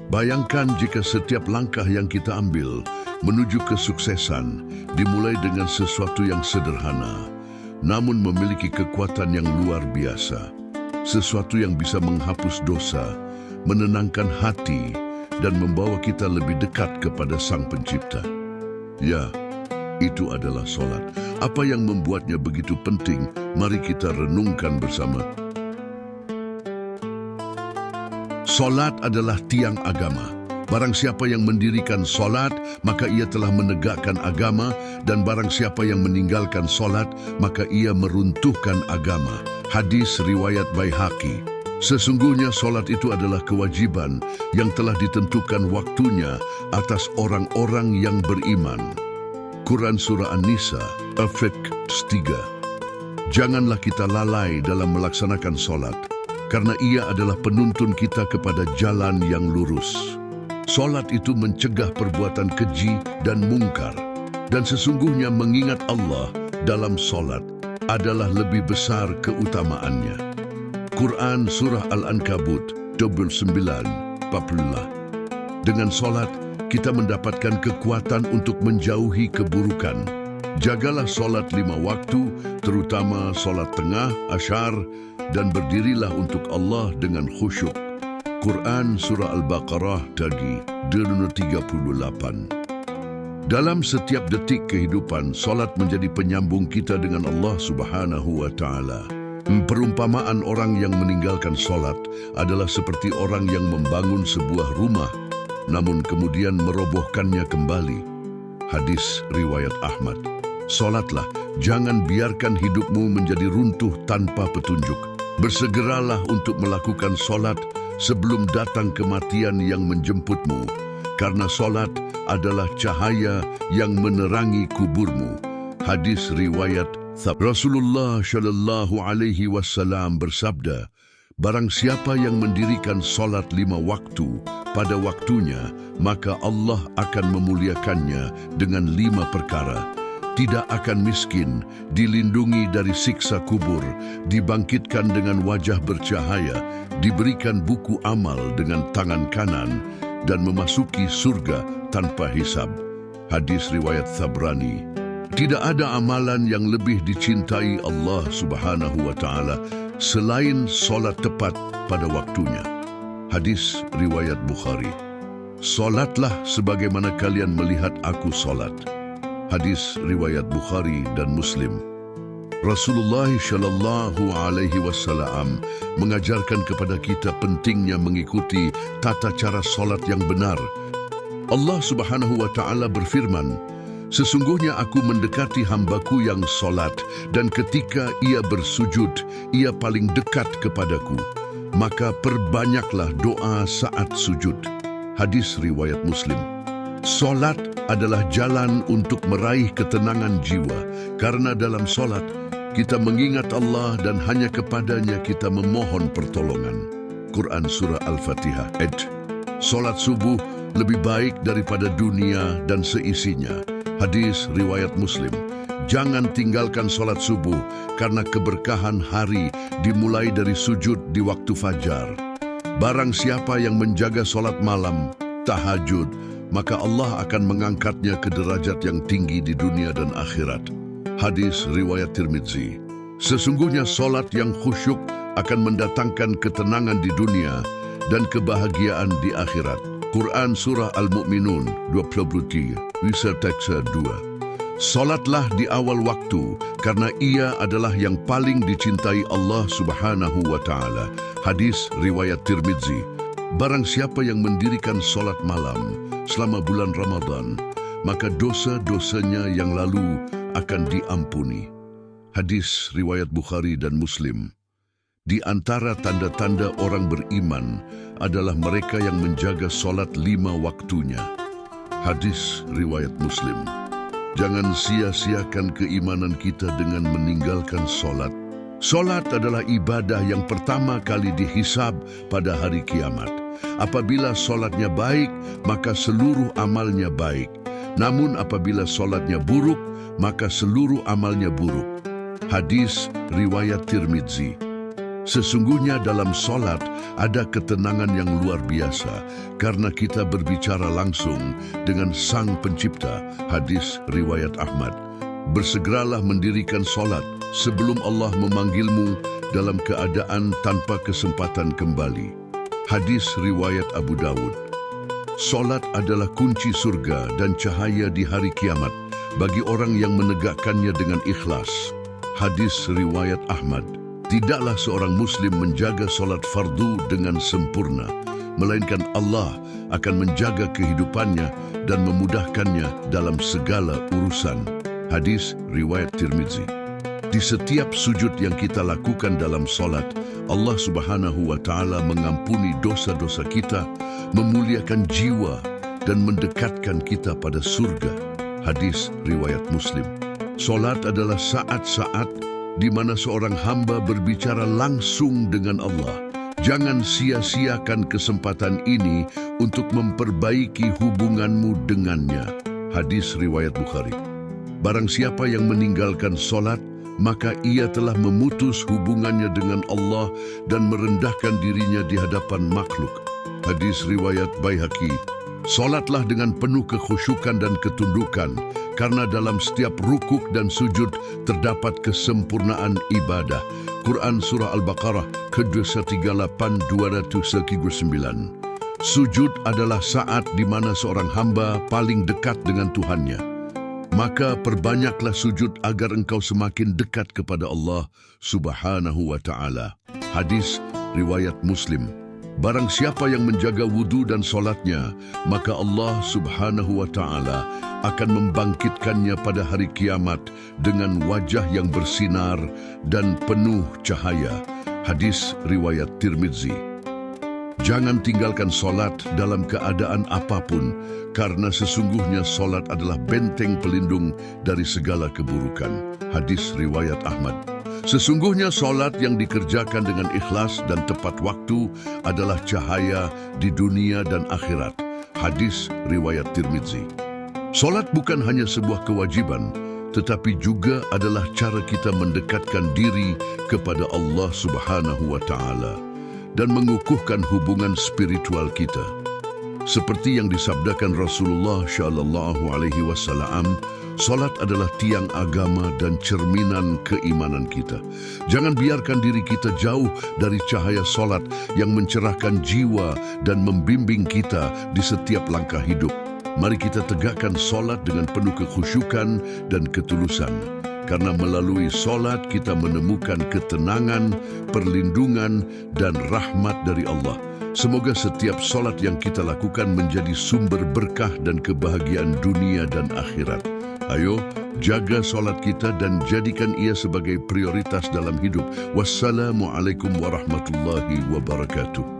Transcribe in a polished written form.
Bayangkan jika setiap langkah yang kita ambil menuju kesuksesan dimulai dengan sesuatu yang sederhana, namun memiliki kekuatan yang luar biasa. Sesuatu yang bisa menghapus dosa, menenangkan hati, dan membawa kita lebih dekat kepada Sang Pencipta. Ya, itu adalah solat. Apa yang membuatnya begitu penting? Mari kita renungkan bersama. Solat adalah tiang agama. Barang siapa yang mendirikan solat, maka ia telah menegakkan agama, dan barang siapa yang meninggalkan solat, maka ia meruntuhkan agama. Hadis riwayat Baihaqi. Sesungguhnya solat itu adalah kewajiban yang telah ditentukan waktunya atas orang-orang yang beriman. Quran Surah An-Nisa, ayat 3. Janganlah kita lalai dalam melaksanakan solat, karena ia adalah penuntun kita kepada jalan yang lurus. Solat itu mencegah perbuatan keji dan mungkar, dan sesungguhnya mengingat Allah dalam solat adalah lebih besar keutamaannya. Quran Surah Al-Ankabut 29:40. Dengan solat, kita mendapatkan kekuatan untuk menjauhi keburukan. Jagalah solat 5 waktu, terutama solat tengah, asyar, dan berdirilah untuk Allah dengan khusyuk. Quran Surah Al-Baqarah tadi 238. Dalam setiap detik kehidupan, solat menjadi penyambung kita dengan Allah Subhanahu wa Ta'ala. Perumpamaan orang yang meninggalkan solat adalah seperti orang yang membangun sebuah rumah, namun kemudian merobohkannya kembali. Hadis riwayat Ahmad. Solatlah, jangan biarkan hidupmu menjadi runtuh tanpa petunjuk. Bersegeralah untuk melakukan solat sebelum datang kematian yang menjemputmu, karena solat adalah cahaya yang menerangi kuburmu. Hadis riwayat Rasulullah Shallallahu Alaihi Wasallam bersabda, barang siapa yang mendirikan solat 5 waktu pada waktunya, maka Allah akan memuliakannya dengan 5 perkara. Tidak akan miskin, dilindungi dari siksa kubur, dibangkitkan dengan wajah bercahaya, diberikan buku amal dengan tangan kanan, dan memasuki surga tanpa hisab. Hadis riwayat Tabrani. Tidak ada amalan yang lebih dicintai Allah Subhanahu wa Ta'ala selain solat tepat pada waktunya. Hadis riwayat Bukhari. Solatlah sebagaimana kalian melihat aku solat. Hadis riwayat Bukhari dan Muslim. Rasulullah Shallallahu Alaihi Wasallam mengajarkan kepada kita pentingnya mengikuti tata cara solat yang benar. Allah Subhanahu wa Ta'ala berfirman, sesungguhnya aku mendekati hambaku yang solat, dan ketika ia bersujud, ia paling dekat kepadaku. Maka perbanyaklah doa saat sujud. Hadis riwayat Muslim. Solat adalah jalan untuk meraih ketenangan jiwa, karena dalam solat kita mengingat Allah dan hanya kepadanya kita memohon pertolongan. Quran Surah Al-Fatihah. Solat subuh lebih baik daripada dunia dan seisinya. Hadis riwayat Muslim. Jangan tinggalkan solat subuh, karena keberkahan hari dimulai dari sujud di waktu fajar. Barang siapa yang menjaga solat malam, tahajud, maka Allah akan mengangkatnya ke derajat yang tinggi di dunia dan akhirat. Hadis riwayat Tirmidzi. Sesungguhnya solat yang khusyuk akan mendatangkan ketenangan di dunia dan kebahagiaan di akhirat. Quran Surah Al-Mu'minun 23, Wisarteksa 2. Solatlah di awal waktu, karena ia adalah yang paling dicintai Allah Subhanahu wa Ta'ala. Hadis riwayat Tirmidzi. Barang siapa yang mendirikan solat malam selama bulan Ramadan, maka dosa-dosanya yang lalu akan diampuni. Hadis riwayat Bukhari dan Muslim. Di antara tanda-tanda orang beriman adalah mereka yang menjaga solat 5 waktunya. Hadis riwayat Muslim. Jangan sia-siakan keimanan kita dengan meninggalkan solat. Solat adalah ibadah yang pertama kali dihisab pada hari kiamat. Apabila solatnya baik, maka seluruh amalnya baik. Namun apabila solatnya buruk, maka seluruh amalnya buruk. Hadis riwayat Tirmidzi. Sesungguhnya dalam solat ada ketenangan yang luar biasa karena kita berbicara langsung dengan Sang Pencipta. Hadis riwayat Ahmad. Bersegeralah mendirikan solat sebelum Allah memanggilmu dalam keadaan tanpa kesempatan kembali. Hadis riwayat Abu Dawud. Solat adalah kunci surga dan cahaya di hari kiamat bagi orang yang menegakkannya dengan ikhlas. Hadis riwayat Ahmad. Tidaklah seorang muslim menjaga solat fardu dengan sempurna, melainkan Allah akan menjaga kehidupannya dan memudahkannya dalam segala urusan. Hadis riwayat Tirmidzi. Di setiap sujud yang kita lakukan dalam solat, Allah Subhanahu wa Ta'ala mengampuni dosa-dosa kita, memuliakan jiwa, dan mendekatkan kita pada surga. Hadis riwayat Muslim. Solat adalah saat-saat di mana seorang hamba berbicara langsung dengan Allah. Jangan sia-siakan kesempatan ini untuk memperbaiki hubunganmu dengannya. Hadis riwayat Bukhari. Barang siapa yang meninggalkan solat, maka ia telah memutus hubungannya dengan Allah dan merendahkan dirinya di hadapan makhluk. Hadis riwayat Baihaqi. Solatlah dengan penuh kekhusyukan dan ketundukan, karena dalam setiap rukuk dan sujud terdapat kesempurnaan ibadah. Quran Surah Al-Baqarah ke-238-209. Sujud adalah saat di mana seorang hamba paling dekat dengan Tuhannya. Maka perbanyaklah sujud agar engkau semakin dekat kepada Allah Subhanahu wa Ta'ala. Hadis riwayat Muslim. Barang siapa yang menjaga wudu dan solatnya, maka Allah Subhanahu wa Ta'ala akan membangkitkannya pada hari kiamat dengan wajah yang bersinar dan penuh cahaya. Hadis riwayat Tirmidzi. Jangan tinggalkan solat dalam keadaan apapun, karena sesungguhnya solat adalah benteng pelindung dari segala keburukan. Hadis riwayat Ahmad. Sesungguhnya solat yang dikerjakan dengan ikhlas dan tepat waktu adalah cahaya di dunia dan akhirat. Hadis riwayat Tirmidzi. Solat bukan hanya sebuah kewajiban, tetapi juga adalah cara kita mendekatkan diri kepada Allah Subhanahu wa Ta'ala dan mengukuhkan hubungan spiritual kita. Seperti yang disabdakan Rasulullah Shallallahu Alaihi Wasallam, solat adalah tiang agama dan cerminan keimanan kita. Jangan biarkan diri kita jauh dari cahaya solat yang mencerahkan jiwa dan membimbing kita di setiap langkah hidup. Mari kita tegakkan solat dengan penuh kekhusyukan dan ketulusan. Karena melalui solat kita menemukan ketenangan, perlindungan, dan rahmat dari Allah. Semoga setiap solat yang kita lakukan menjadi sumber berkah dan kebahagiaan dunia dan akhirat. Ayo, jaga solat kita dan jadikan ia sebagai prioritas dalam hidup. Wassalamualaikum warahmatullahi wabarakatuh.